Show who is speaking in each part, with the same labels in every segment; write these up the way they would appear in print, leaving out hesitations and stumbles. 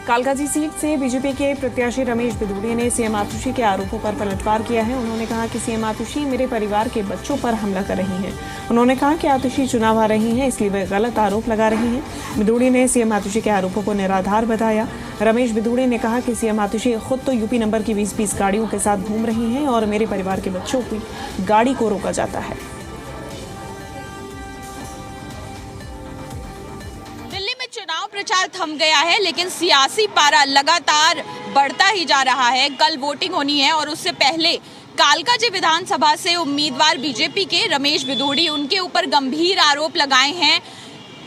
Speaker 1: Kalkaji seat से BJP के प्रत्याशी रमेश बिधूड़ी ने सीएम आतिशी के आरोपों पर पलटवार किया है। उन्होंने कहा कि सीएम आतिशी मेरे परिवार के बच्चों पर हमला कर रही हैं। उन्होंने कहा कि आतिशी चुनाव आ रही हैं, इसलिए वे गलत आरोप लगा रही हैं। बिधूड़ी ने सीएम आतिशी के आरोपों को निराधार बताया। रमेश बिधूड़ी ने कहा कि सीएम आतिशी खुद तो यूपी नंबर की 20-20 गाड़ियों के साथ घूम रही हैं और मेरे परिवार के बच्चों की गाड़ी को रोका जाता है।
Speaker 2: चुनाव प्रचार थम गया है, लेकिन सियासी पारा लगातार बढ़ता ही जा रहा है। कल वोटिंग होनी है और उससे पहले कालकाजी विधानसभा से उम्मीदवार बीजेपी के रमेश बिधूड़ी, उनके ऊपर गंभीर आरोप लगाए हैं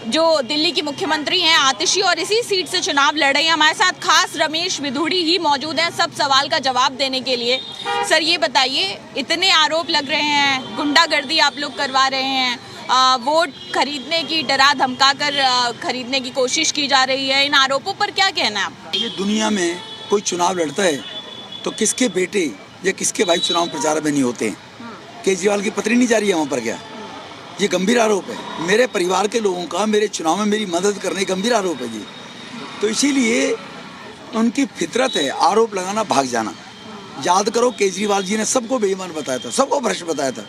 Speaker 2: जो दिल्ली की मुख्यमंत्री हैं आतिशी, और इसी सीट से चुनाव लड़ रही हैं। हमारे साथ खास रमेश बिधूड़ी ही मौजूद हैं सब सवाल का जवाब देने के लिए। सर ये बताइए, इतने आरोप लग रहे हैं, गुंडागर्दी आप लोग करवा रहे हैं, वोट खरीदने की डरा धमका कर खरीदने की कोशिश की जा रही है, इन आरोपों पर क्या कहना है आपका?
Speaker 3: ये दुनिया में कोई चुनाव लड़ता है तो किसके बेटे या किसके भाई चुनाव प्रचार में नहीं होते हैं? केजरीवाल की पत्री नहीं जा रही है वहाँ पर क्या? ये गंभीर आरोप है। मेरे परिवार के लोगों का मेरे चुनाव में मेरी मदद करने गंभीर आरोप है जी। तो इसीलिए उनकी फितरत है आरोप लगाना, भाग जाना। याद करो केजरीवाल जी ने सबको बेईमान बताया था, सबको भ्रष्ट बताया था,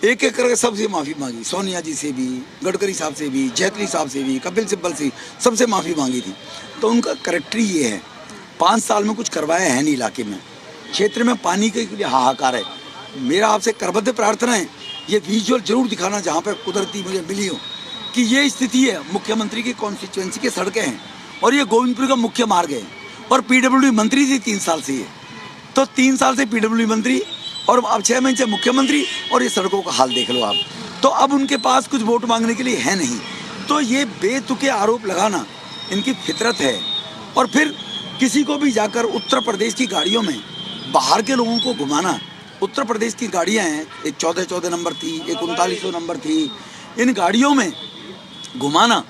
Speaker 3: एक एक करके सबसे माफ़ी मांगी। सोनिया जी से भी, गडकरी साहब से भी, जेटली साहब से भी, कपिल सिब्बल से, सबसे माफ़ी मांगी थी। तो उनका करेक्टर ये है, 5 साल में कुछ करवाया है नहीं इलाके में। क्षेत्र में पानी के लिए हाहाकार है। मेरा आपसे करबद्ध प्रार्थना है, ये विजुअल जरूर दिखाना जहाँ पर कुदरती मुझे मिली हो कि ये स्थिति है। मुख्यमंत्री की कॉन्स्टिट्यूएंसी की सड़कें हैं और ये गोविंदपुर का मुख्य मार्ग है और PWD मंत्री थी 3 साल से ये, तो 3 साल से PWD मंत्री और अब 6 महीने से मुख्यमंत्री, और ये सड़कों का हाल देख लो आप। तो अब उनके पास कुछ वोट मांगने के लिए है नहीं। तो ये बेतुके आरोप लगाना इनकी फितरत है। और फिर किसी को भी जाकर उत्तर प्रदेश की गाड़ियों में बाहर के लोगों को घुमाना। उत्तर प्रदेश की गाड़ियाँ हैं, एक 1414 नंबर थी, एक 3900 नंबर थी, इन गाड़ियों में घुमाना,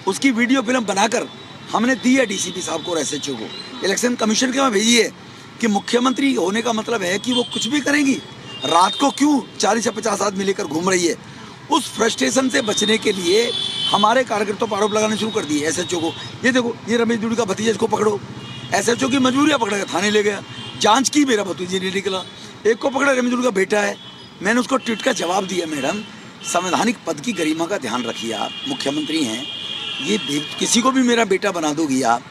Speaker 3: उसकी वीडियो फिल्म बनाकर हमने दी है DCP साहब को और SHO को, इलेक्शन कमीशन के वहाँ भेजी है कि मुख्यमंत्री होने का मतलब है कि वो कुछ भी करेंगी। रात को क्यों 40 या 50 आदमी लेकर घूम रही है? उस फ्रस्ट्रेशन से बचने के लिए हमारे कार्यकर्ताओं पर आरोप लगाने शुरू कर दिए SHO को। ये देखो, ये रमेश बिधूड़ी का भतीजा, इसको पकड़ो। SHO की मजबूरी पकड़ के थाने ले गया, जांच की, मेरा भतीजा नहीं निकला। एक को पकड़ा, रमेश बिधूड़ी का बेटा है। मैंने उसको ट्वीट का जवाब दिया, मैडम संवैधानिक पद की गरिमा का ध्यान रखिए, आप मुख्यमंत्री हैं, ये किसी को भी मेरा बेटा बना दोगी आप।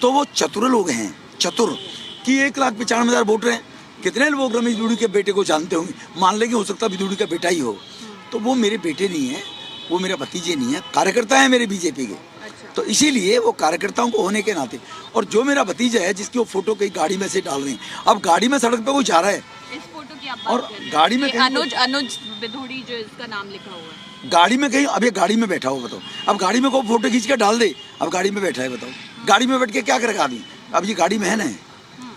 Speaker 3: तो वो चतुर लोग हैं, चतुर कि 1,95,000 वोटर हैं। कितने लोग रमेश बिधूड़ी के बेटे को जानते होंगे? मान लेंगे हो सकता बिधूड़ी का बेटा ही हो, तो वो मेरे बेटे नहीं है, वो मेरे भतीजे नहीं है, कार्यकर्ता है मेरे बीजेपी के। तो इसीलिए वो कार्यकर्ताओं को होने के नाते, और जो मेरा भतीजा है जिसकी वो फोटो कहीं गाड़ी में से डाल रहे हैं, अब गाड़ी में सड़क पे वो जा रहा है,
Speaker 2: इस फोटो की आप
Speaker 3: और गाड़ी में
Speaker 2: अनुज बिधूड़ी जो इसका नाम लिखा हुआ है,
Speaker 3: गाड़ी में कहीं, अब ये गाड़ी में बैठा हो, बताओ। अब गाड़ी में कोई फोटो खींच के डाल दे, अब गाड़ी में बैठा है, बताओ गाड़ी में बैठ के क्या करेगा आदमी? अब ये गाड़ी में है ना,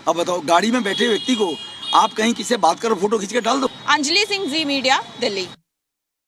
Speaker 3: अब बताओ गाड़ी में बैठे व्यक्ति को आप कहीं किसी से बात करो, फोटो खींच के डाल दो।
Speaker 2: अंजलि सिंह, जी मीडिया, दिल्ली।